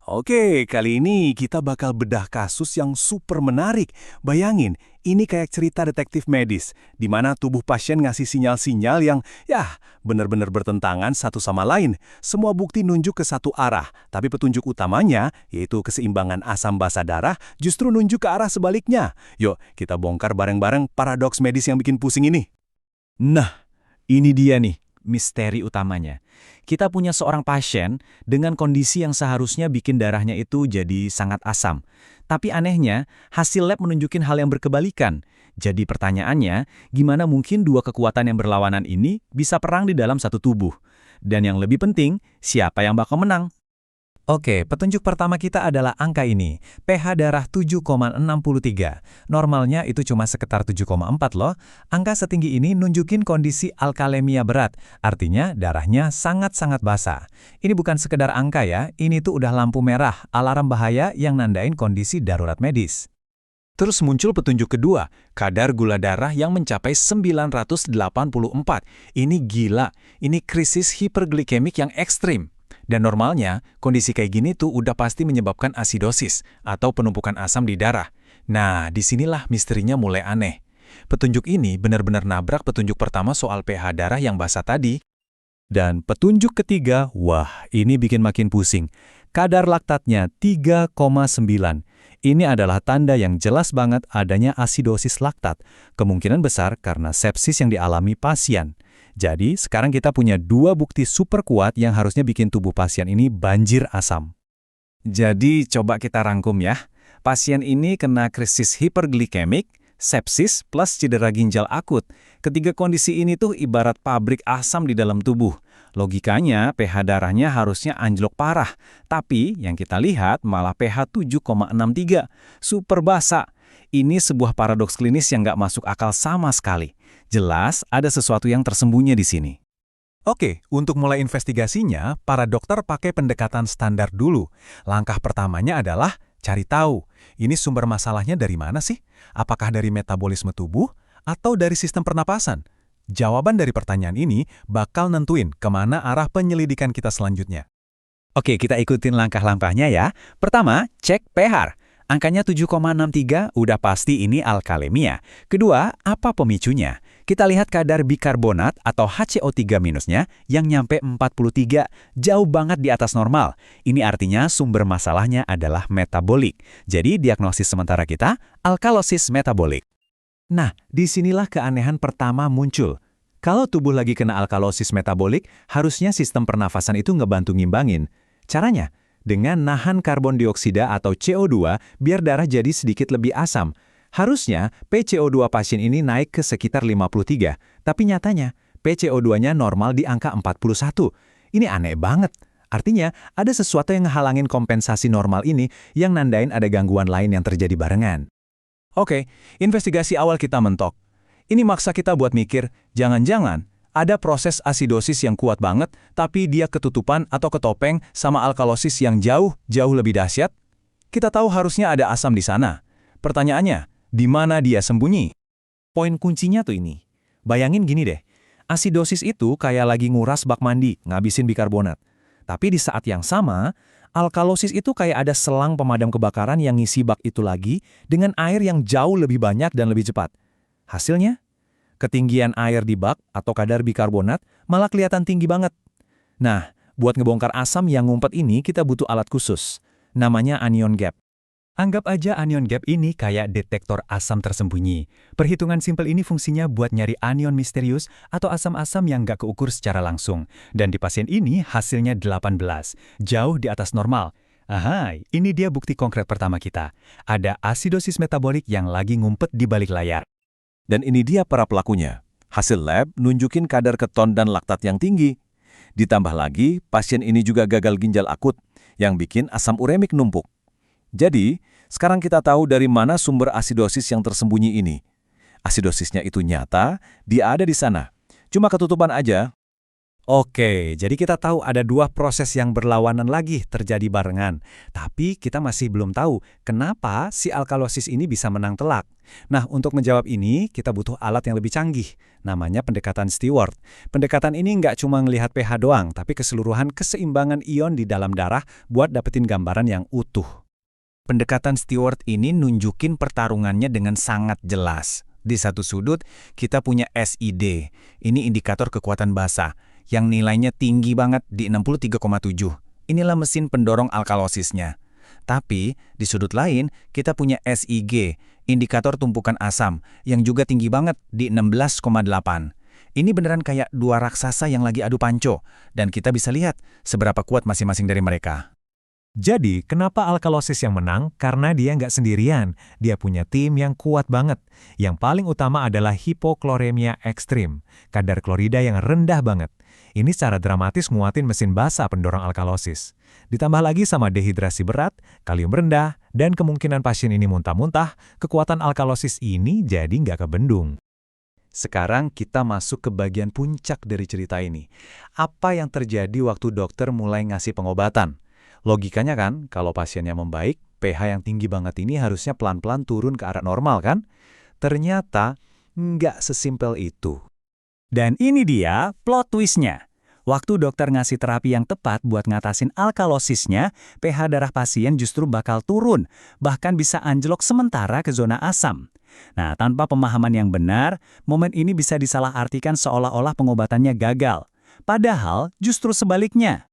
Oke, kali ini kita bakal bedah kasus yang super menarik. Bayangin, ini kayak cerita detektif medis, di mana tubuh pasien ngasih sinyal-sinyal yang, benar-benar bertentangan satu sama lain. Semua bukti nunjuk ke satu arah, tapi petunjuk utamanya, yaitu keseimbangan asam basa darah, justru nunjuk ke arah sebaliknya. Yuk, kita bongkar bareng-bareng paradoks medis yang bikin pusing ini. Nah, ini dia nih, misteri utamanya. Kita punya seorang pasien dengan kondisi yang seharusnya bikin darahnya itu jadi sangat asam. Tapi anehnya, hasil lab menunjukin hal yang berkebalikan. Jadi pertanyaannya, gimana mungkin dua kekuatan yang berlawanan ini bisa perang di dalam satu tubuh? Dan yang lebih penting, siapa yang bakal menang? Oke, petunjuk pertama kita adalah angka ini, pH darah 7,63. Normalnya itu cuma sekitar 7,4 loh. Angka setinggi ini nunjukin kondisi alkalemia berat, artinya darahnya sangat-sangat basah. Ini bukan sekedar angka ya, ini tuh udah lampu merah, alarm bahaya yang nandain kondisi darurat medis. Terus muncul petunjuk kedua, kadar gula darah yang mencapai 984. Ini gila, ini krisis hiperglikemik yang ekstrim. Dan normalnya, kondisi kayak gini tuh udah pasti menyebabkan asidosis atau penumpukan asam di darah. Nah, disinilah misterinya mulai aneh. Petunjuk ini benar-benar nabrak petunjuk pertama soal pH darah yang basah tadi. Dan petunjuk ketiga, wah ini bikin makin pusing. Kadar laktatnya 3,9. Ini adalah tanda yang jelas banget adanya asidosis laktat. Kemungkinan besar karena sepsis yang dialami pasien. Jadi, sekarang kita punya dua bukti super kuat yang harusnya bikin tubuh pasien ini banjir asam. Jadi, coba kita rangkum ya. Pasien ini kena krisis hiperglikemik, sepsis, plus cedera ginjal akut. Ketiga kondisi ini tuh ibarat pabrik asam di dalam tubuh. Logikanya, pH darahnya harusnya anjlok parah. Tapi, yang kita lihat malah pH 7,63. Super basa. Ini sebuah paradoks klinis yang nggak masuk akal sama sekali. Jelas ada sesuatu yang tersembunyi di sini. Oke, untuk mulai investigasinya, para dokter pakai pendekatan standar dulu. Langkah pertamanya adalah cari tahu, ini sumber masalahnya dari mana sih? Apakah dari metabolisme tubuh atau dari sistem pernapasan? Jawaban dari pertanyaan ini bakal nentuin kemana arah penyelidikan kita selanjutnya. Oke, kita ikutin langkah-langkahnya ya. Pertama, cek pH. Angkanya 7,63 udah pasti ini alkalemia. Kedua, apa pemicunya? Kita lihat kadar bikarbonat atau HCO3- yang nyampe 43, jauh banget di atas normal. Ini artinya sumber masalahnya adalah metabolik. Jadi diagnosis sementara kita, alkalosis metabolik. Nah, disinilah keanehan pertama muncul. Kalau tubuh lagi kena alkalosis metabolik, harusnya sistem pernafasan itu ngebantu ngimbangin. Caranya? Dengan nahan karbon dioksida atau CO2 biar darah jadi sedikit lebih asam. Harusnya PCO2 pasien ini naik ke sekitar 53, tapi nyatanya PCO2-nya normal di angka 41. Ini aneh banget. Artinya ada sesuatu yang ngehalangin kompensasi normal ini yang nandain ada gangguan lain yang terjadi barengan. Oke, investigasi awal kita mentok. Ini maksa kita buat mikir, jangan-jangan ada proses asidosis yang kuat banget, tapi dia ketutupan atau ketopeng sama alkalosis yang jauh lebih dahsyat. Kita tahu harusnya ada asam di sana. Pertanyaannya, di mana dia sembunyi? Poin kuncinya tuh ini. Bayangin gini deh, asidosis itu kayak lagi nguras bak mandi, ngabisin bikarbonat. Tapi di saat yang sama, alkalosis itu kayak ada selang pemadam kebakaran yang ngisi bak itu lagi dengan air yang jauh lebih banyak dan lebih cepat. Hasilnya? Ketinggian air di bak atau kadar bikarbonat malah kelihatan tinggi banget. Nah, buat ngebongkar asam yang ngumpet ini kita butuh alat khusus. Namanya anion gap. Anggap aja anion gap ini kayak detektor asam tersembunyi. Perhitungan simpel ini fungsinya buat nyari anion misterius atau asam-asam yang nggak keukur secara langsung. Dan di pasien ini hasilnya 18, jauh di atas normal. Aha, ini dia bukti konkret pertama kita. Ada asidosis metabolik yang lagi ngumpet di balik layar. Dan ini dia para pelakunya. Hasil lab nunjukin kadar keton dan laktat yang tinggi. Ditambah lagi, pasien ini juga gagal ginjal akut, yang bikin asam uremik numpuk. Jadi, sekarang kita tahu dari mana sumber asidosis yang tersembunyi ini. Asidosisnya itu nyata, dia ada di sana. Cuma ketutupan aja. Oke, jadi kita tahu ada dua proses yang berlawanan lagi terjadi barengan. Tapi kita masih belum tahu kenapa si alkalosis ini bisa menang telak. Nah, untuk menjawab ini, kita butuh alat yang lebih canggih. Namanya pendekatan Stewart. Pendekatan ini nggak cuma ngelihat pH doang, tapi keseluruhan keseimbangan ion di dalam darah buat dapetin gambaran yang utuh. Pendekatan Stewart ini nunjukin pertarungannya dengan sangat jelas. Di satu sudut, kita punya SID. Ini indikator kekuatan basa, yang nilainya tinggi banget di 63,7. Inilah mesin pendorong alkalosisnya. Tapi, di sudut lain, kita punya SIG, indikator tumpukan asam, yang juga tinggi banget di 16,8. Ini beneran kayak dua raksasa yang lagi adu panco, dan kita bisa lihat seberapa kuat masing-masing dari mereka. Jadi, kenapa alkalosis yang menang? Karena dia nggak sendirian. Dia punya tim yang kuat banget. Yang paling utama adalah hipokloremia ekstrim, kadar klorida yang rendah banget. Ini secara dramatis nguatin mesin basa pendorong alkalosis. Ditambah lagi sama dehidrasi berat, kalium rendah, dan kemungkinan pasien ini muntah-muntah, kekuatan alkalosis ini jadi nggak kebendung. Sekarang kita masuk ke bagian puncak dari cerita ini. Apa yang terjadi waktu dokter mulai ngasih pengobatan? Logikanya kan, kalau pasiennya membaik, pH yang tinggi banget ini harusnya pelan-pelan turun ke arah normal kan? Ternyata, nggak sesimpel itu. Dan ini dia plot twist-nya. Waktu dokter ngasih terapi yang tepat buat ngatasin alkalosisnya, pH darah pasien justru bakal turun, bahkan bisa anjlok sementara ke zona asam. Nah, tanpa pemahaman yang benar, momen ini bisa disalahartikan seolah-olah pengobatannya gagal. Padahal justru sebaliknya.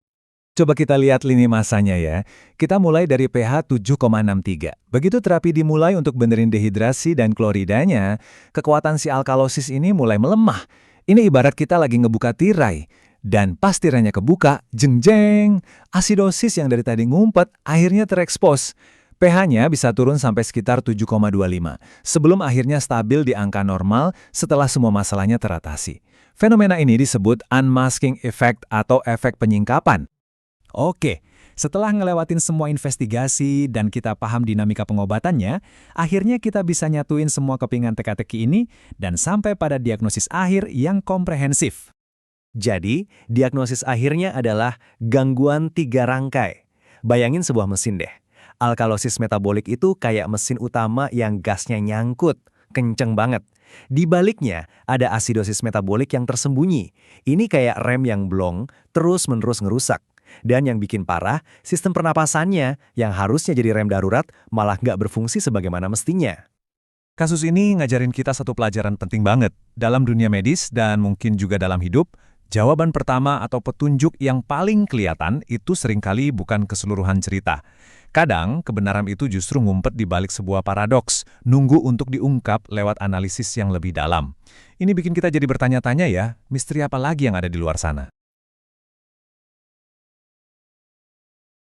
Coba kita lihat lini masanya ya. Kita mulai dari pH 7,63. Begitu terapi dimulai untuk benerin dehidrasi dan kloridanya, kekuatan si alkalosis ini mulai melemah. Ini ibarat kita lagi ngebuka tirai. Dan pas tirainya kebuka, jeng-jeng, asidosis yang dari tadi ngumpet akhirnya terekspos. pH-nya bisa turun sampai sekitar 7,25, sebelum akhirnya stabil di angka normal setelah semua masalahnya teratasi. Fenomena ini disebut unmasking effect atau efek penyingkapan. Oke, setelah ngelewatin semua investigasi dan kita paham dinamika pengobatannya, akhirnya kita bisa nyatuin semua kepingan teka-teki ini dan sampai pada diagnosis akhir yang komprehensif. Jadi, diagnosis akhirnya adalah gangguan 3 rangkai. Bayangin sebuah mesin deh. Alkalosis metabolik itu kayak mesin utama yang gasnya nyangkut, kenceng banget. Di baliknya, ada asidosis metabolik yang tersembunyi. Ini kayak rem yang blong, terus-menerus ngerusak. Dan yang bikin parah, sistem pernapasannya yang harusnya jadi rem darurat malah nggak berfungsi sebagaimana mestinya. Kasus ini ngajarin kita satu pelajaran penting banget. Dalam dunia medis dan mungkin juga dalam hidup, jawaban pertama atau petunjuk yang paling kelihatan itu seringkali bukan keseluruhan cerita. Kadang, kebenaran itu justru ngumpet di balik sebuah paradoks, nunggu untuk diungkap lewat analisis yang lebih dalam. Ini bikin kita jadi bertanya-tanya ya, misteri apa lagi yang ada di luar sana?